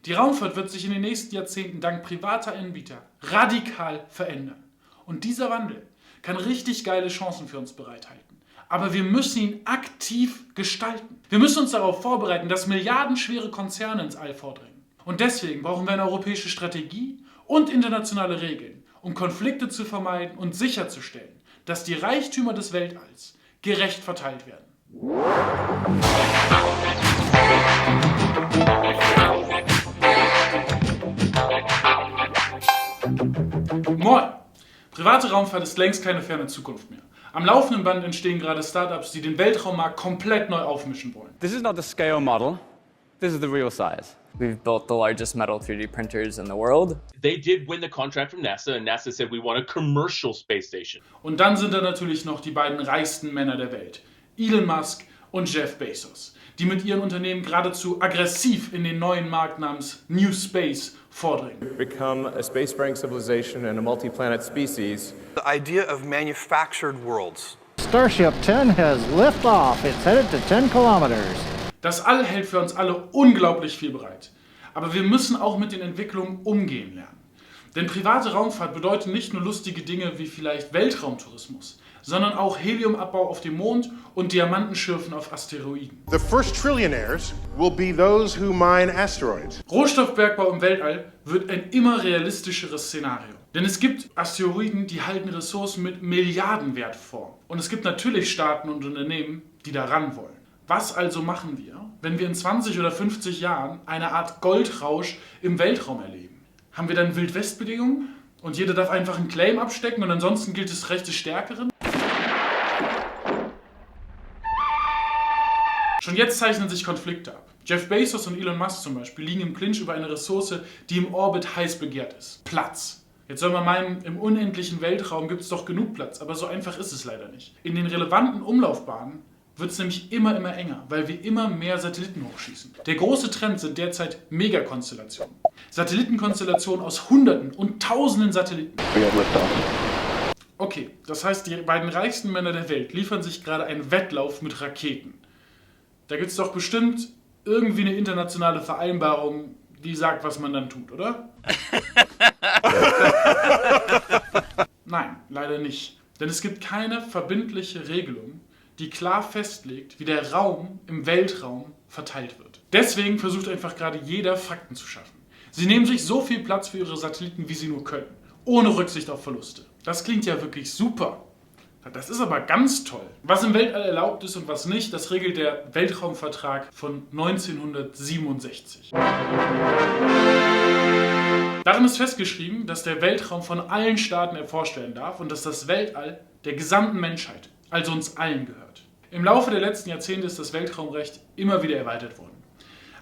Die Raumfahrt wird sich in den nächsten Jahrzehnten dank privater Anbieter radikal verändern. Und dieser Wandel kann richtig geile Chancen für uns bereithalten. Aber wir müssen ihn aktiv gestalten. Wir müssen uns darauf vorbereiten, dass milliardenschwere Konzerne ins All vordringen. Und deswegen brauchen wir eine europäische Strategie und internationale Regeln, um Konflikte zu vermeiden und sicherzustellen, dass die Reichtümer des Weltalls gerecht verteilt werden. Moin! Private Raumfahrt ist längst keine ferne Zukunft mehr. Am laufenden Band entstehen gerade Startups, die den Weltraummarkt komplett neu aufmischen wollen. This is not the scale model, this is the real size. We've built the largest metal 3D printers in the world. They did win the contract from NASA, and NASA said we want a commercial space station. Und dann sind da natürlich noch die beiden reichsten Männer der Welt, Elon Musk und Jeff Bezos, die mit ihren Unternehmen geradezu aggressiv in den neuen Markt namens New Space vordringen. Become a spacefaring civilization and a multi-planet species. The idea of manufactured worlds. Starship 10 has liftoff. It's headed to 10 kilometers. Das All hält für uns alle unglaublich viel bereit. Aber wir müssen auch mit den Entwicklungen umgehen lernen. Denn private Raumfahrt bedeutet nicht nur lustige Dinge wie vielleicht Weltraumtourismus, sondern auch Heliumabbau auf dem Mond und Diamantenschürfen auf Asteroiden. The first trillionaires will be those who mine asteroids. Rohstoffbergbau im Weltall wird ein immer realistischeres Szenario. Denn es gibt Asteroiden, die halten Ressourcen mit Milliardenwert vor. Und es gibt natürlich Staaten und Unternehmen, die da ran wollen. Was also machen wir, wenn wir in 20 oder 50 Jahren eine Art Goldrausch im Weltraum erleben? Haben wir dann Wildwestbedingungen und jeder darf einfach einen Claim abstecken und ansonsten gilt das Recht des Stärkeren? Schon jetzt zeichnen sich Konflikte ab. Jeff Bezos und Elon Musk zum Beispiel liegen im Clinch über eine Ressource, die im Orbit heiß begehrt ist. Platz. Jetzt soll man meinen, im unendlichen Weltraum gibt es doch genug Platz, aber so einfach ist es leider nicht. In den relevanten Umlaufbahnen wird es nämlich immer enger, weil wir immer mehr Satelliten hochschießen. Der große Trend sind derzeit Megakonstellationen. Satellitenkonstellationen aus Hunderten und Tausenden Satelliten. Okay, das heißt, die beiden reichsten Männer der Welt liefern sich gerade einen Wettlauf mit Raketen. Da gibt es doch bestimmt irgendwie eine internationale Vereinbarung, die sagt, was man dann tut, oder? Nein, leider nicht. Denn es gibt keine verbindliche Regelung, die klar festlegt, wie der Raum im Weltraum verteilt wird. Deswegen versucht einfach gerade jeder, Fakten zu schaffen. Sie nehmen sich so viel Platz für ihre Satelliten, wie sie nur können, ohne Rücksicht auf Verluste. Das klingt ja wirklich super. Das ist aber ganz toll. Was im Weltall erlaubt ist und was nicht, das regelt der Weltraumvertrag von 1967. Darin ist festgeschrieben, dass der Weltraum von allen Staaten erforscht werden darf und dass das Weltall der gesamten Menschheit, also uns allen, gehört. Im Laufe der letzten Jahrzehnte ist das Weltraumrecht immer wieder erweitert worden.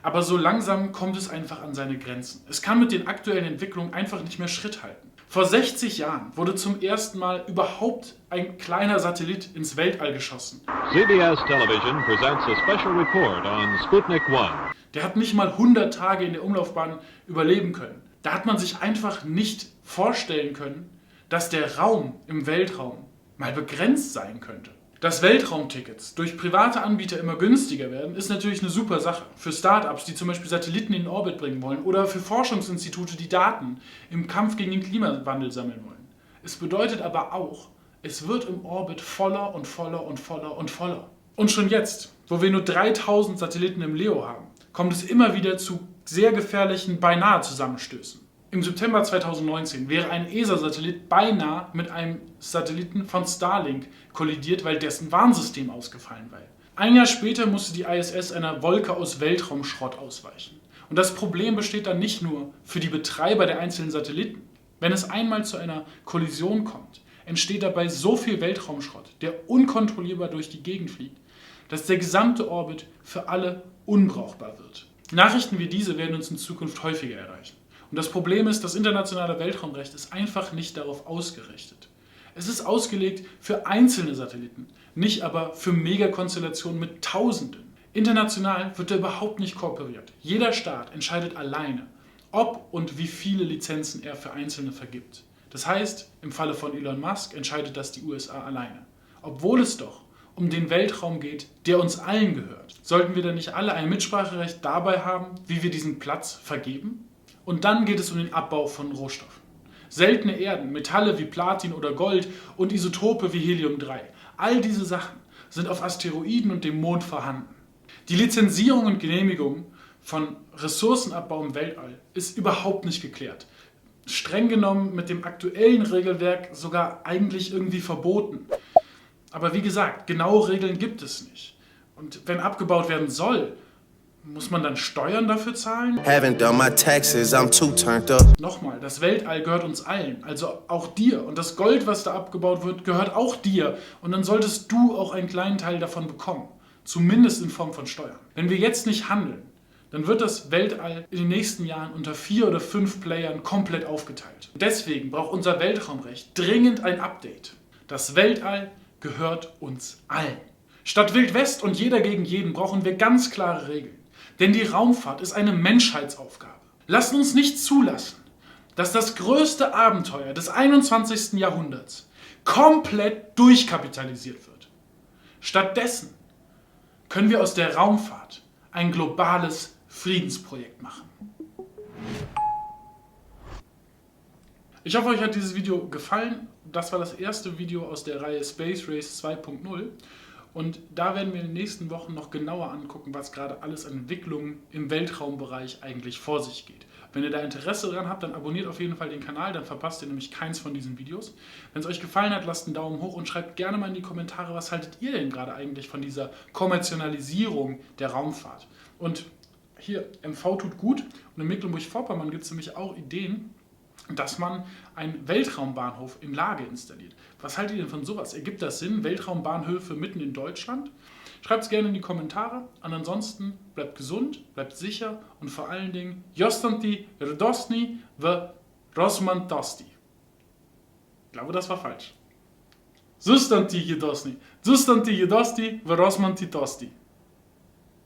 Aber so langsam kommt es einfach an seine Grenzen. Es kann mit den aktuellen Entwicklungen einfach nicht mehr Schritt halten. Vor 60 Jahren wurde zum ersten Mal überhaupt ein kleiner Satellit ins Weltall geschossen. CBS Television presents a special report on Sputnik 1. Der hat nicht mal 100 Tage in der Umlaufbahn überleben können. Da hat man sich einfach nicht vorstellen können, dass der Raum im Weltraum mal begrenzt sein könnte. Dass Weltraumtickets durch private Anbieter immer günstiger werden, ist natürlich eine super Sache. Für Startups, die zum Beispiel Satelliten in den Orbit bringen wollen oder für Forschungsinstitute, die Daten im Kampf gegen den Klimawandel sammeln wollen. Es bedeutet aber auch, es wird im Orbit voller und voller und voller und voller. Und schon jetzt, wo wir nur 3000 Satelliten im LEO haben, kommt es immer wieder zu sehr gefährlichen beinahe Zusammenstößen. Im September 2019 wäre ein ESA-Satellit beinahe mit einem Satelliten von Starlink kollidiert, weil dessen Warnsystem ausgefallen war. Ein Jahr später musste die ISS einer Wolke aus Weltraumschrott ausweichen. Und das Problem besteht dann nicht nur für die Betreiber der einzelnen Satelliten. Wenn es einmal zu einer Kollision kommt, entsteht dabei so viel Weltraumschrott, der unkontrollierbar durch die Gegend fliegt, dass der gesamte Orbit für alle unbrauchbar wird. Nachrichten wie diese werden uns in Zukunft häufiger erreichen. Und das Problem ist, das internationale Weltraumrecht ist einfach nicht darauf ausgerichtet. Es ist ausgelegt für einzelne Satelliten, nicht aber für Megakonstellationen mit Tausenden. International wird da überhaupt nicht kooperiert. Jeder Staat entscheidet alleine, ob und wie viele Lizenzen er für Einzelne vergibt. Das heißt, im Falle von Elon Musk entscheidet das die USA alleine. Obwohl es doch um den Weltraum geht, der uns allen gehört. Sollten wir dann nicht alle ein Mitspracherecht dabei haben, wie wir diesen Platz vergeben? Und dann geht es um den Abbau von Rohstoffen. Seltene Erden, Metalle wie Platin oder Gold und Isotope wie Helium-3. All diese Sachen sind auf Asteroiden und dem Mond vorhanden. Die Lizenzierung und Genehmigung von Ressourcenabbau im Weltall ist überhaupt nicht geklärt. Streng genommen mit dem aktuellen Regelwerk sogar eigentlich irgendwie verboten. Aber wie gesagt, genaue Regeln gibt es nicht. Und wenn abgebaut werden soll, muss man dann Steuern dafür zahlen? Haven't done my taxes, I'm too turned up. Nochmal, das Weltall gehört uns allen, also auch dir. Und das Gold, was da abgebaut wird, gehört auch dir. Und dann solltest du auch einen kleinen Teil davon bekommen. Zumindest in Form von Steuern. Wenn wir jetzt nicht handeln, dann wird das Weltall in den nächsten Jahren unter 4 oder 5 Playern komplett aufgeteilt. Deswegen braucht unser Weltraumrecht dringend ein Update. Das Weltall gehört uns allen. Statt Wild West und jeder gegen jeden brauchen wir ganz klare Regeln. Denn die Raumfahrt ist eine Menschheitsaufgabe. Lasst uns nicht zulassen, dass das größte Abenteuer des 21. Jahrhunderts komplett durchkapitalisiert wird. Stattdessen können wir aus der Raumfahrt ein globales Friedensprojekt machen. Ich hoffe, euch hat dieses Video gefallen. Das war das erste Video aus der Reihe Space Race 2.0. Und da werden wir in den nächsten Wochen noch genauer angucken, was gerade alles an Entwicklungen im Weltraumbereich eigentlich vor sich geht. Wenn ihr da Interesse daran habt, dann abonniert auf jeden Fall den Kanal, dann verpasst ihr nämlich keins von diesen Videos. Wenn es euch gefallen hat, lasst einen Daumen hoch und schreibt gerne mal in die Kommentare, was haltet ihr denn gerade eigentlich von dieser Kommerzialisierung der Raumfahrt. Und hier, MV tut gut und in Mecklenburg-Vorpommern gibt es nämlich auch Ideen, dass man einen Weltraumbahnhof in Lage installiert. Was haltet ihr denn von sowas? Ergibt das Sinn? Weltraumbahnhöfe mitten in Deutschland? Schreibt es gerne in die Kommentare. Und ansonsten bleibt gesund, bleibt sicher und vor allen Dingen Jostanti Radosny v Rosmantosti. Ich glaube, das war falsch. Sustanti Jedosny. Sustanti Jedosti v Rosmantitosti.